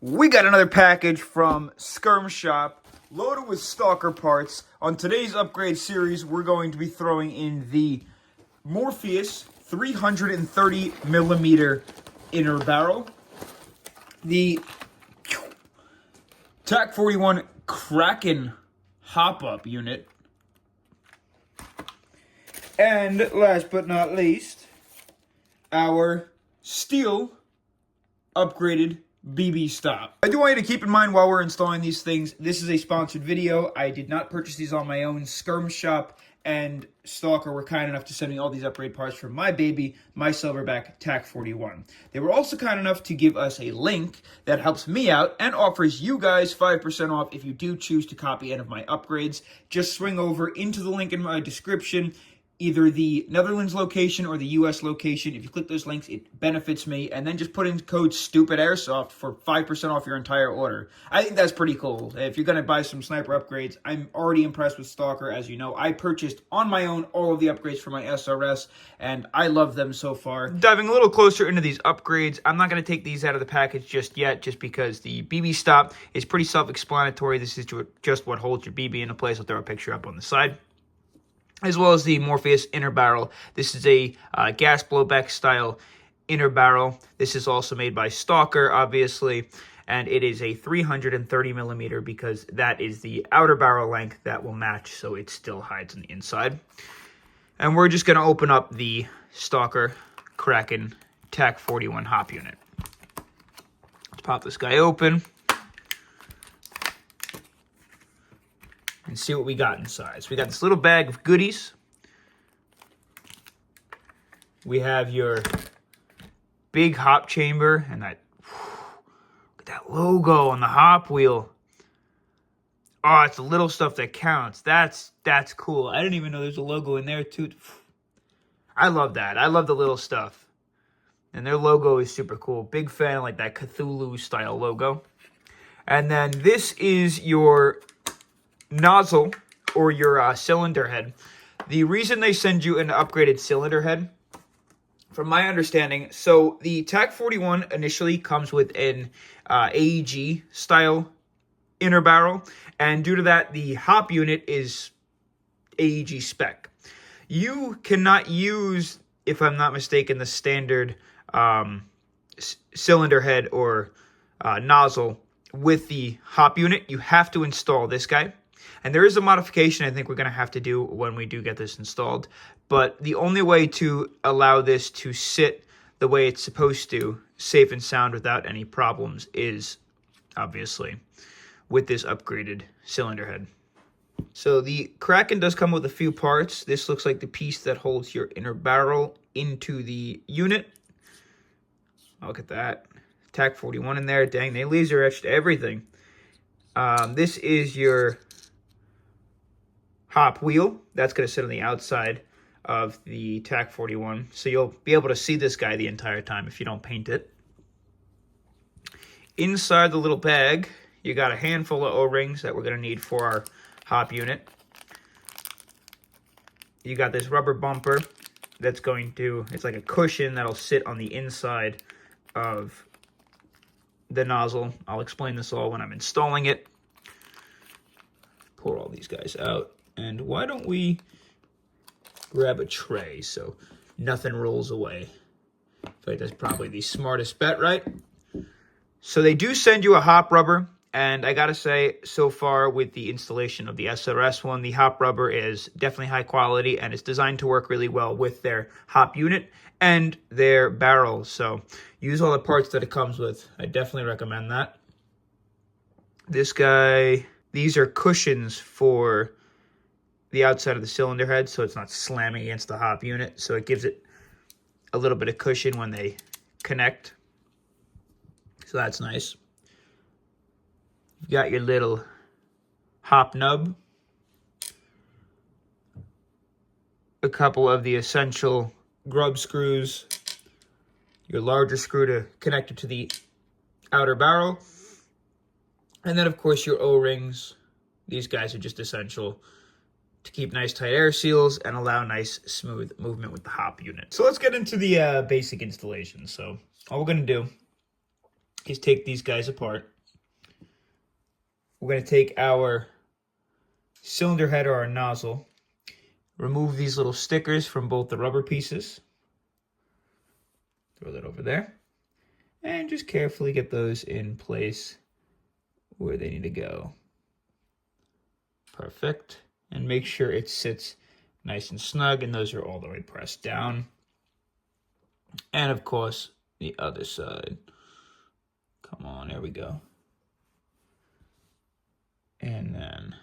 We got another package from Skirm Shop loaded with Stalker parts. On today's upgrade series, we're going to be throwing in the Morpheus 330 millimeter inner barrel, the Tac41 Kraken hop-up unit, and last but not least, our steel upgraded BB stop. I do want you to keep in mind while we're installing these things, this is a sponsored video. I did not purchase these on my own. Skirm Shop and Stalker were kind enough to send me all these upgrade parts for my baby, my Silverback Tac41. They were also kind enough to give us a link that helps me out and offers you guys 5% off if you do choose to copy any of my upgrades. Just swing over into the link in my description, either the Netherlands location or the US location. If you click those links, it benefits me. And then just put in code STUPIDAIRSOFT for 5% off your entire order. I think that's pretty cool. If you're going to buy some sniper upgrades, I'm already impressed with Stalker. As you know, I purchased on my own all of the upgrades for my SRS, and I love them so far. Diving a little closer into these upgrades, I'm not going to take these out of the package just yet, just because the BB stop is pretty self-explanatory. This is just what holds your BB into place. I'll throw a picture up on the side, as well as the Morpheus inner barrel. This is a gas blowback style inner barrel. This is also made by Stalker, obviously, and it is a 330 millimeter because that is the outer barrel length that will match, so it still hides on the inside. And we're just going to open up the Stalker Kraken Tac41 hop unit. Let's pop this guy open and see what we got inside. So we got this little bag of goodies. We have your big hop chamber and that, look at that logo on the hop wheel. Oh, it's the little stuff that counts. That's cool. I didn't even know there's a logo in there too. I love that. I love the little stuff. And their logo is super cool. Big fan of like that Cthulhu style logo. And then this is your nozzle or your cylinder head. The reason they send you an upgraded cylinder head, from my understanding, so the Tac41 initially comes with an AEG style inner barrel, and due to that, the hop unit is AEG spec. You cannot use, if I'm not mistaken, the standard cylinder head or nozzle with the hop unit. You have to install this guy. And there is a modification I think we're going to have to do when we do get this installed. But the only way to allow this to sit the way it's supposed to, safe and sound without any problems, is obviously with this upgraded cylinder head. So the Kraken does come with a few parts. This looks like the piece that holds your inner barrel into the unit. Look at that. Tac41 in there. Dang, they laser etched everything. This is your hop wheel. That's going to sit on the outside of the Tac41, so you'll be able to see this guy the entire time if you don't paint it. Inside the little bag, you got a handful of O-rings that we're going to need for our hop unit. You got this rubber bumper that's going to, it's like a cushion that'll sit on the inside of the nozzle. I'll explain this all when I'm installing it. Pour all these guys out. And why don't we grab a tray so nothing rolls away? I feel like that's probably the smartest bet, right? So they do send you a hop rubber. And I gotta say, so far with the installation of the SRS one, the hop rubber is definitely high quality and it's designed to work really well with their hop unit and their barrel. So use all the parts that it comes with. I definitely recommend that. This guy, these are cushions for the outside of the cylinder head, so it's not slamming against the hop unit, so it gives it a little bit of cushion when they connect, so that's nice. You've got your little hop nub, a couple of the essential grub screws, your larger screw to connect it to the outer barrel, and then of course your O-rings. These guys are just essential to keep nice tight air seals and allow nice smooth movement with the hop unit. So let's get into the basic installation. So all we're going to do is take these guys apart. We're going to take our cylinder head or our nozzle, remove these little stickers from both the rubber pieces, throw that over there, and just carefully get those in place where they need to go. Perfect. And make sure it sits nice and snug, and those are all the way pressed down. And of course, the other side. Come on, there we go. And then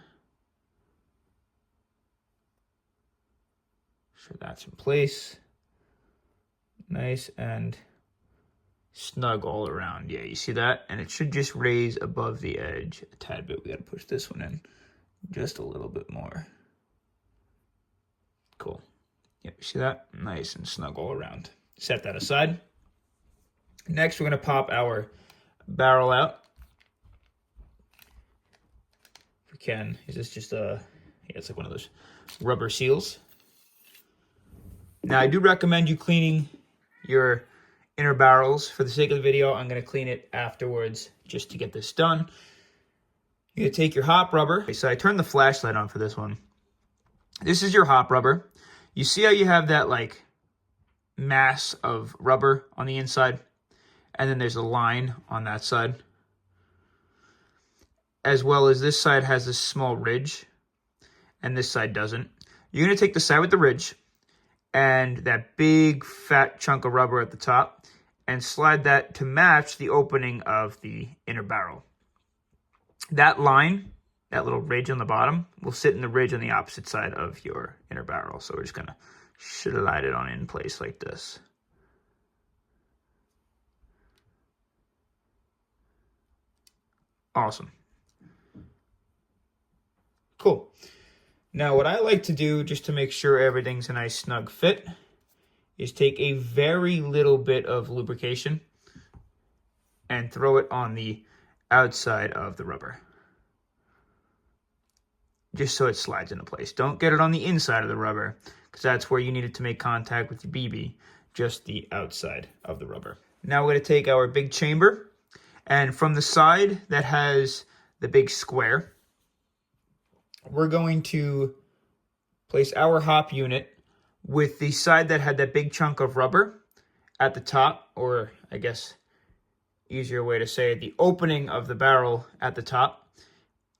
sure that's in place. Nice and snug all around. Yeah, you see that? And it should just raise above the edge a tad bit. We got to push this one in just a little bit more. Cool. Yep, see that? Nice and snug all around. Set that aside. Next, we're going to pop our barrel out. If we can. Is this just a... Yeah, it's like one of those rubber seals. Now, I do recommend you cleaning your inner barrels. For the sake of the video, I'm going to clean it afterwards just to get this done. You're going to take your hop rubber. Okay, so I turned the flashlight on for this one. This is your hop rubber. You see how you have that like mass of rubber on the inside? And then there's a line on that side. As well as this side has this small ridge. And this side doesn't. You're going to take the side with the ridge and that big fat chunk of rubber at the top and slide that to match the opening of the inner barrel. That line, that little ridge on the bottom, will sit in the ridge on the opposite side of your inner barrel. So we're just going to slide it on in place like this. Awesome. Cool. Now what I like to do, just to make sure everything's a nice snug fit, is take a very little bit of lubrication and throw it on the outside of the rubber. Just so it slides into place. Don't get it on the inside of the rubber, because that's where you need it to make contact with your BB, just the outside of the rubber. Now we're going to take our big chamber, and from the side that has the big square, we're going to place our hop unit with the side that had that big chunk of rubber at the top, or I guess easier way to say it, the opening of the barrel at the top.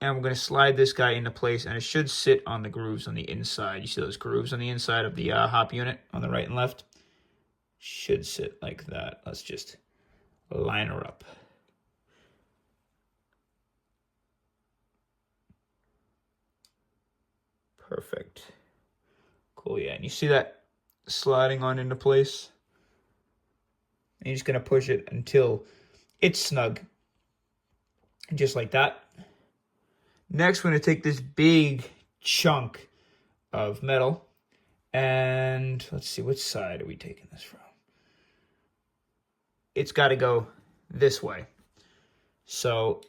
And we're going to slide this guy into place, and it should sit on the grooves on the inside. You see those grooves on the inside of the hop unit on the right and left? Should sit like that. Let's just line her up. Perfect. Cool, yeah. And you see that sliding on into place? And you're just going to push it until it's snug. Just like that. Next, we're going to take this big chunk of metal, and let's see, which side are we taking this from? It's got to go this way. So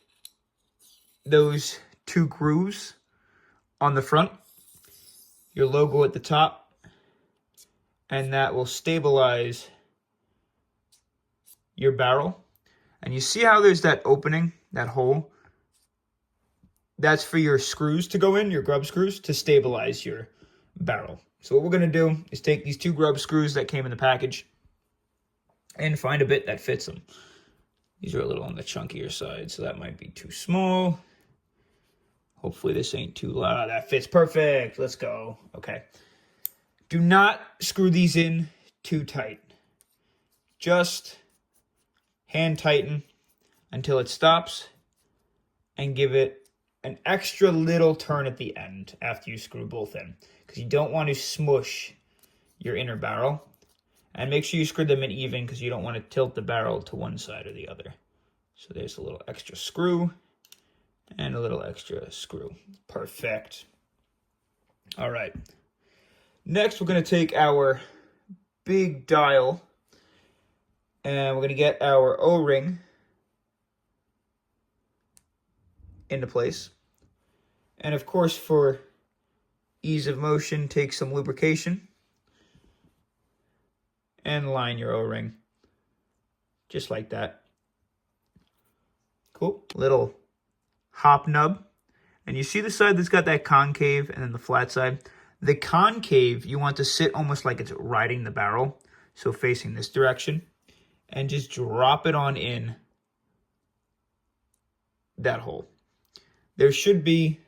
those two grooves on the front, your logo at the top, and that will stabilize your barrel. And you see how there's that opening, that hole? That's for your screws to go in, your grub screws, to stabilize your barrel. So what we're going to do is take these two grub screws that came in the package and find a bit that fits them. These are a little on the chunkier side, so that might be too small. Hopefully this ain't too loud. That fits perfect. Let's go. Okay. Do not screw these in too tight. Just hand tighten until it stops and give it an extra little turn at the end after you screw both in, because you don't want to smush your inner barrel. And make sure you screw them in even, because you don't want to tilt the barrel to one side or the other. So there's a little extra screw and a little extra screw. Perfect. All right. Next, we're going to take our big dial and we're going to get our O-ring into place. And of course, for ease of motion, take some lubrication and line your O-ring just like that. Cool. Little hop nub. And you see the side that's got that concave and then the flat side? The concave, you want to sit almost like it's riding the barrel. So facing this direction. And just drop it on in that hole. There should be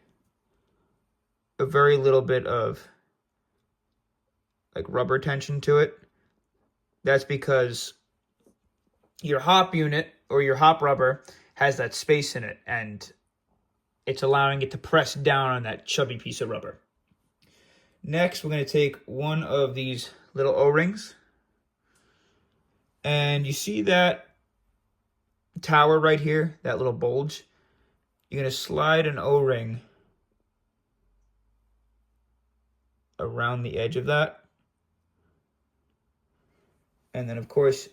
a very little bit of like rubber tension to it. That's because your hop unit or your hop rubber has that space in it, and it's allowing it to press down on that chubby piece of rubber. Next, we're going to take one of these little O-rings, and you see that tower right here, that little bulge? You're going to slide an O-ring around the edge of that. And then, of course,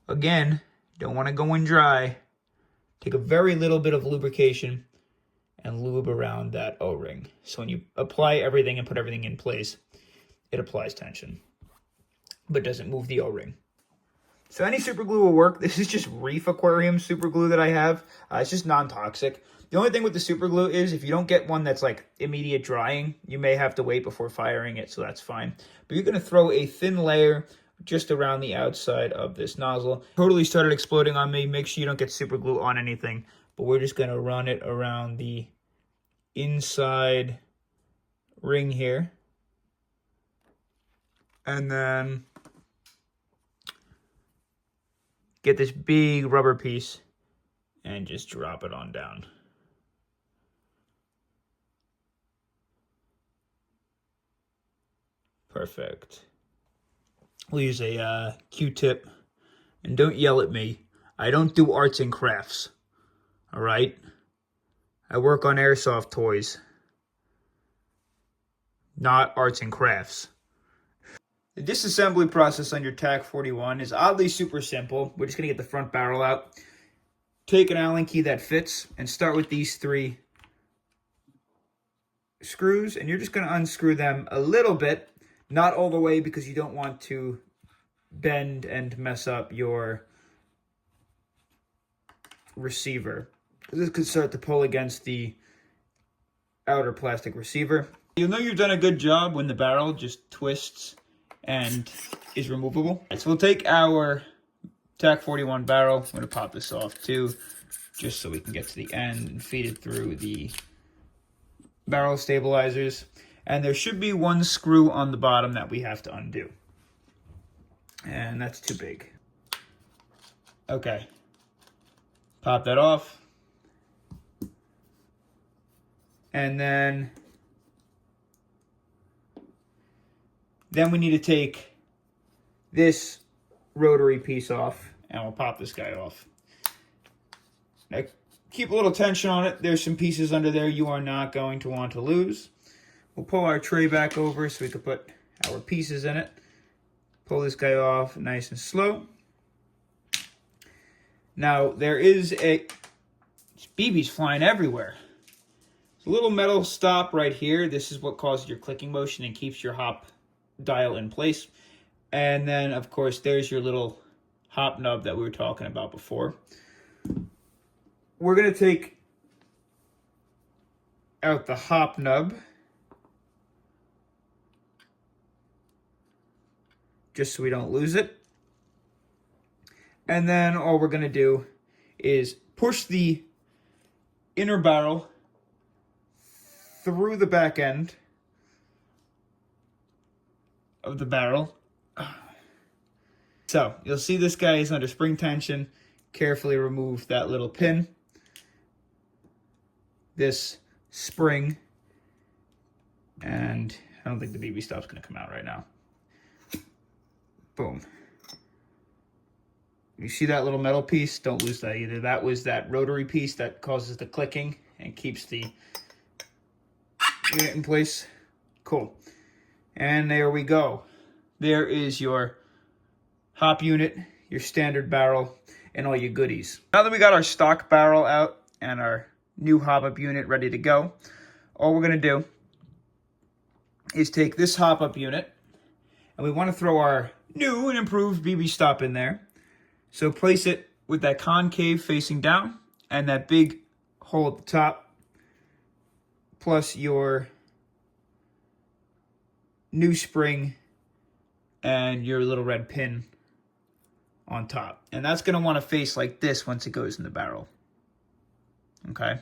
again, don't want to go in dry. Take a very little bit of lubrication and lube around that O-ring. So when you apply everything and put everything in place, it applies tension, but doesn't move the O-ring. So any super glue will work. This is just Reef Aquarium super glue that I have. It's just non-toxic. The only thing with the super glue is if you don't get one that's like immediate drying, you may have to wait before firing it, so that's fine. But you're going to throw a thin layer just around the outside of this nozzle. Totally started exploding on me. Make sure you don't get super glue on anything. But we're just going to run it around the inside ring here. And then get this big rubber piece and just drop it on down. Perfect. We'll use a Q-tip. And don't yell at me. I don't do arts and crafts. Alright? I work on airsoft toys. Not arts and crafts. The disassembly process on your Tac41 is oddly super simple. We're just going to get the front barrel out. Take an Allen key that fits and start with these 3 screws. And you're just going to unscrew them a little bit. Not all the way because you don't want to bend and mess up your receiver. This could start to pull against the outer plastic receiver. You'll know you've done a good job when the barrel just twists and is removable. So we'll take our Tac41 barrel. I'm going to pop this off too, just so we can get to the end and feed it through the barrel stabilizers. And there should be one screw on the bottom that we have to undo. And that's too big. Okay. Pop that off. And then we need to take this rotary piece off, and we'll pop this guy off. Now, keep a little tension on it. There's some pieces under there you are not going to want to lose. We'll pull our tray back over so we can put our pieces in it. Pull this guy off nice and slow. Now, there is BB's flying everywhere. There's a little metal stop right here. This is what causes your clicking motion and keeps your hop dial in place. And then, of course, there's your little hop nub that we were talking about before. We're going to take out the hop nub, just so we don't lose it. And then all we're going to do is push the inner barrel through the back end of the barrel. So you'll see this guy is under spring tension. Carefully remove that little pin. This spring. And I don't think the BB stop's going to come out right now. Boom. You see that little metal piece? Don't lose that either. That was that rotary piece that causes the clicking and keeps the unit in place. Cool. And there we go. There is your hop unit, your standard barrel, and all your goodies. Now that we got our stock barrel out and our new hop-up unit ready to go, all we're going to do is take this hop-up unit, and we want to throw our new and improved BB stop in there. So place it with that concave facing down and that big hole at the top, plus your new spring and your little red pin on top. And that's going to want to face like this once it goes in the barrel. Okay?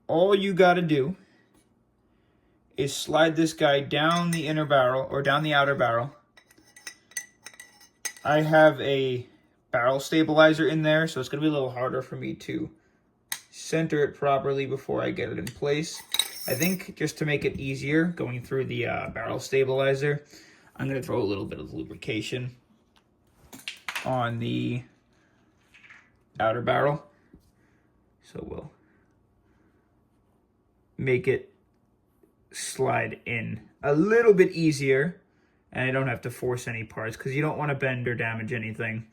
All you got to do is slide this guy down the inner barrel or down the outer barrel. I have a barrel stabilizer in there, so it's going to be a little harder for me to center it properly before I get it in place. I think just to make it easier going through the barrel stabilizer, I'm going to throw a little bit of lubrication on the outer barrel. So we'll make it slide in a little bit easier, and I don't have to force any parts because you don't want to bend or damage anything.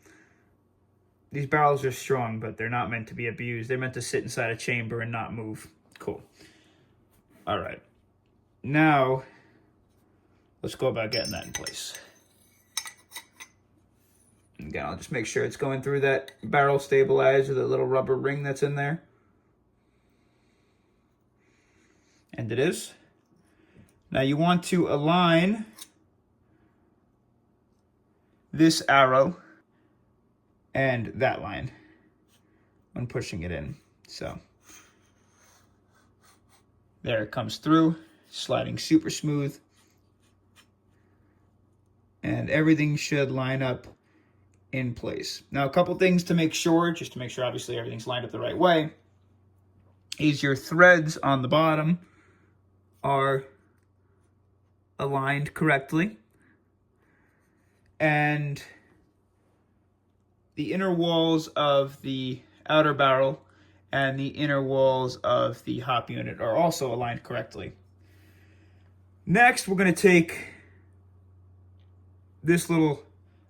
These barrels are strong, but they're not meant to be abused. They're meant to sit inside a chamber and not move. Cool. All right. Now, let's go about getting that in place. Again, I'll just make sure it's going through that barrel stabilizer, the little rubber ring that's in there. And it is. Now you want to align this arrow and that line when pushing it in. So there it comes through, sliding super smooth. And everything should line up in place. Now, a couple things to make sure, just to make sure obviously everything's lined up the right way, is your threads on the bottom are aligned correctly. And the inner walls of the outer barrel and the inner walls of the hop unit are also aligned correctly. Next, we're going to take this little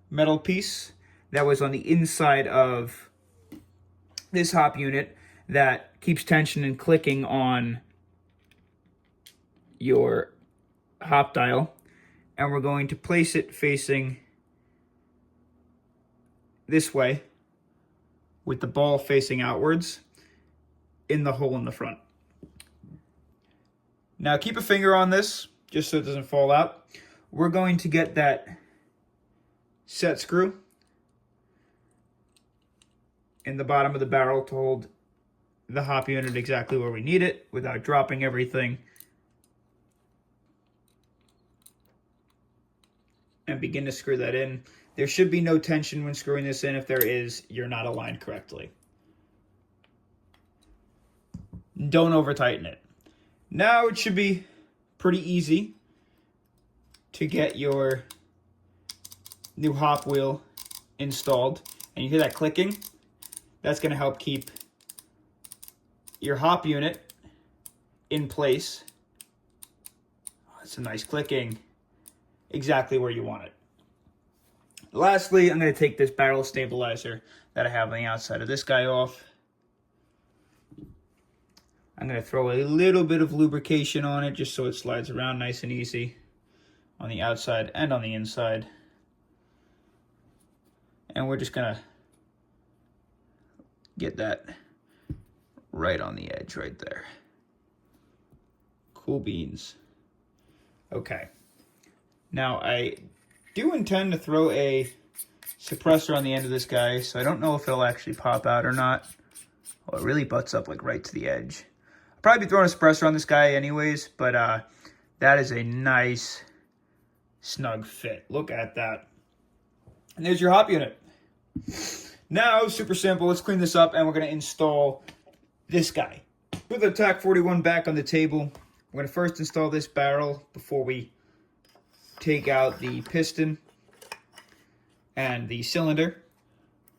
metal piece that was on the inside of this hop unit that keeps tension and clicking on your hop dial, and we're going to place it facing this way with the ball facing outwards in the hole in the front. Now keep a finger on this just so it doesn't fall out. We're going to get that set screw in the bottom of the barrel to hold the hop unit exactly where we need it without dropping everything, and begin to screw that in. There should be no tension when screwing this in. If there is, you're not aligned correctly. Don't over tighten it. Now it should be pretty easy to get your new hop wheel installed. And you hear that clicking? That's going to help keep your hop unit in place. Oh, it's a nice clicking. Exactly where you want it. Lastly, I'm going to take this barrel stabilizer that I have on the outside of this guy off. I'm going to throw a little bit of lubrication on it just so it slides around nice and easy on the outside and on the inside. And we're just going to get that right on the edge right there. Cool beans. Okay. Now, I do intend to throw a suppressor on the end of this guy, so I don't know if it'll actually pop out or not. Oh, it really butts up like right to the edge. I'll probably be throwing a suppressor on this guy anyways, but that is a nice snug fit. Look at that. And there's your hop unit. Now, super simple. Let's clean this up, and we're going to install this guy. Put the Tac41 back on the table. We're going to first install this barrel before we take out the piston and the cylinder.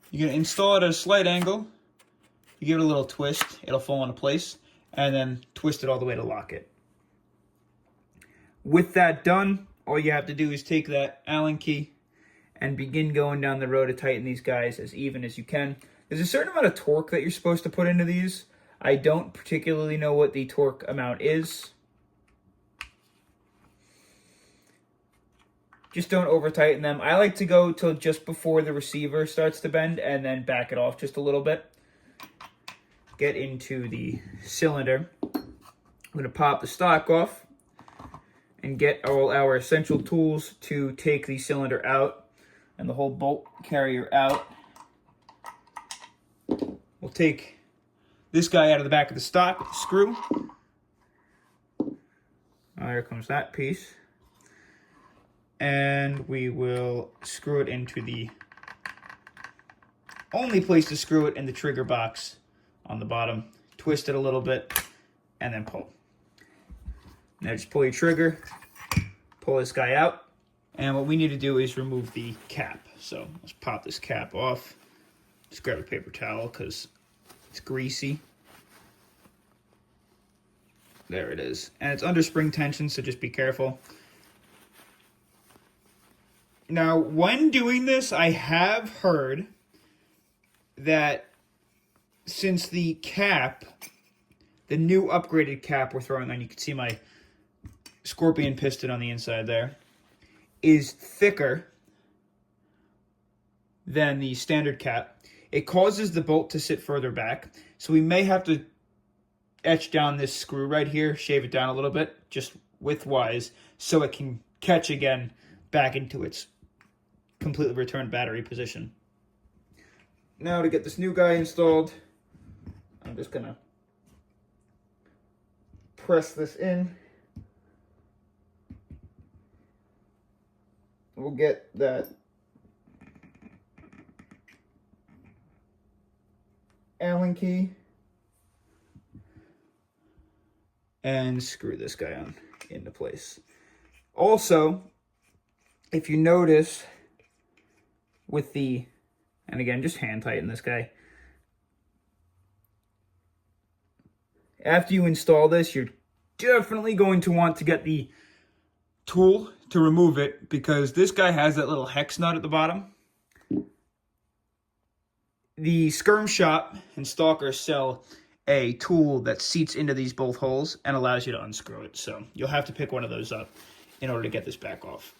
You're going to install it at a slight angle. You give it a little twist, it'll fall into place, and then twist it all the way to lock it. With that done, all you have to do is take that Allen key and begin going down the row to tighten these guys as even as you can. There's a certain amount of torque that you're supposed to put into these. I don't particularly know what the torque amount is. Just don't over tighten them. I like to go till just before the receiver starts to bend and then back it off just a little bit. Get into the cylinder. I'm going to pop the stock off and get all our essential tools to take the cylinder out and the whole bolt carrier out. We'll take this guy out of the back of the stock, screw. There comes that piece. And we will screw it into the only place to screw it, in the trigger box on the bottom. Twist it a little bit and then pull. Now just pull your trigger, pull this guy out. And what we need to do is remove the cap. So let's pop this cap off. Just grab a paper towel because it's greasy. There it is. And it's under spring tension, so just be careful. Now, when doing this, I have heard that since the cap, the new upgraded cap we're throwing on, you can see my scorpion piston on the inside there, is thicker than the standard cap. It causes the bolt to sit further back, so we may have to etch down this screw right here, shave it down a little bit, just widthwise, so it can catch again back into its completely returned battery position. Now to get this new guy installed, I'm just gonna press this in. We'll get that Allen key and screw this guy on into place. Also, if you notice with the, and again, just hand tighten this guy. After you install this, you're definitely going to want to get the tool to remove it, because this guy has that little hex nut at the bottom. The Skirm Shop and Stalker sell a tool that seats into these both holes and allows you to unscrew it. So you'll have to pick one of those up in order to get this back off.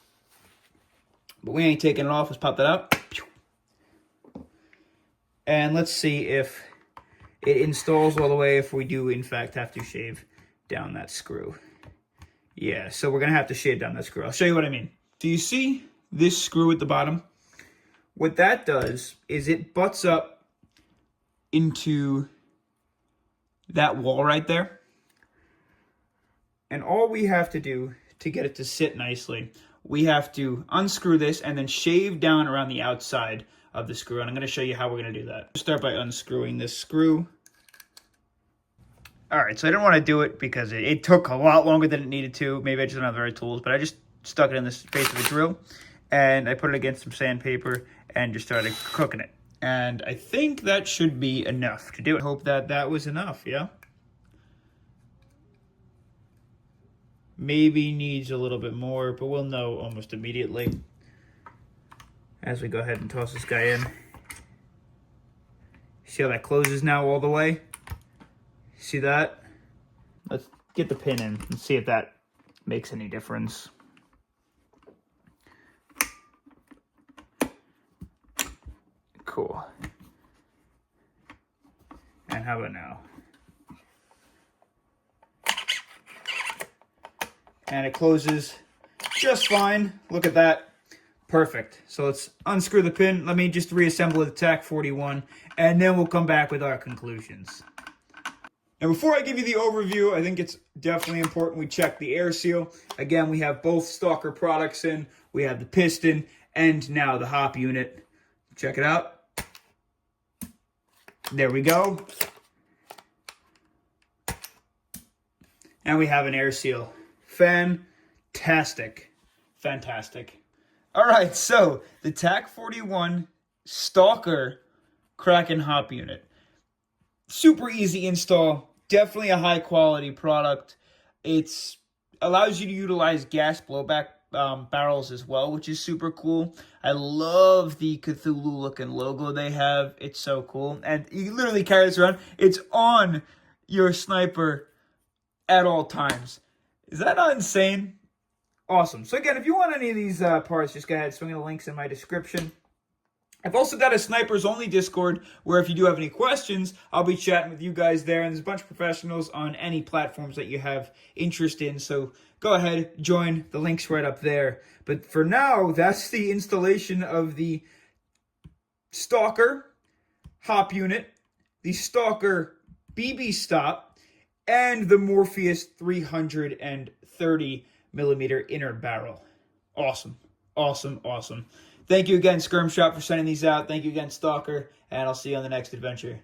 But we ain't taking it off. Let's pop that out. And let's see if it installs all the way, if we do, in fact, have to shave down that screw. Yeah, so we're going to have to shave down that screw. I'll show you what I mean. So you see this screw at the bottom? What that does is it butts up into that wall right there. And all we have to do to get it to sit nicely, we have to unscrew this and then shave down around the outside of the screw. And I'm going to show you how we're going to do that. Start by unscrewing this screw. All right, so I didn't want to do it because it took a lot longer than it needed to. Maybe I just don't have the right tools, but I just stuck it in the space of a drill and I put it against some sandpaper and just started cooking it. And I think that should be enough to do it. I hope that that was enough, yeah? Maybe needs a little bit more, but we'll know almost immediately as we go ahead and toss this guy in. See how that closes now all the way? See that? Let's get the pin in and see if that makes any difference. Cool. And how about now? And it closes just fine. Look at that. Perfect. So let's unscrew the pin. Let me just reassemble the Tac41, and then we'll come back with our conclusions. Now, before I give you the overview, I think it's definitely important we check the air seal. Again, we have both Stalker products in. We have the piston and now the hop unit. Check it out. There we go. And we have an air seal. Fantastic. Fantastic. All right, so the Tac41 Stalker Kraken hop unit. Super easy install. Definitely a high quality product. It's allows you to utilize gas blowback barrels as well, which is super cool. I love the Cthulhu looking logo they have. It's so cool. And you literally carry this around. It's on your sniper at all times. Is that not insane? Awesome. So again, if you want any of these parts, just go ahead, swing the links in my description. I've also got a Snipers Only Discord where if you do have any questions, I'll be chatting with you guys there. And there's a bunch of professionals on any platforms that you have interest in. So go ahead, join. The link's right up there. But for now, that's the installation of the Stalker hop unit, the Stalker BB stop, and the Morpheus 330 millimeter inner barrel. Awesome. Awesome. Awesome. Thank you again, Skirm Shop, for sending these out. Thank you again, Stalker, and I'll see you on the next adventure.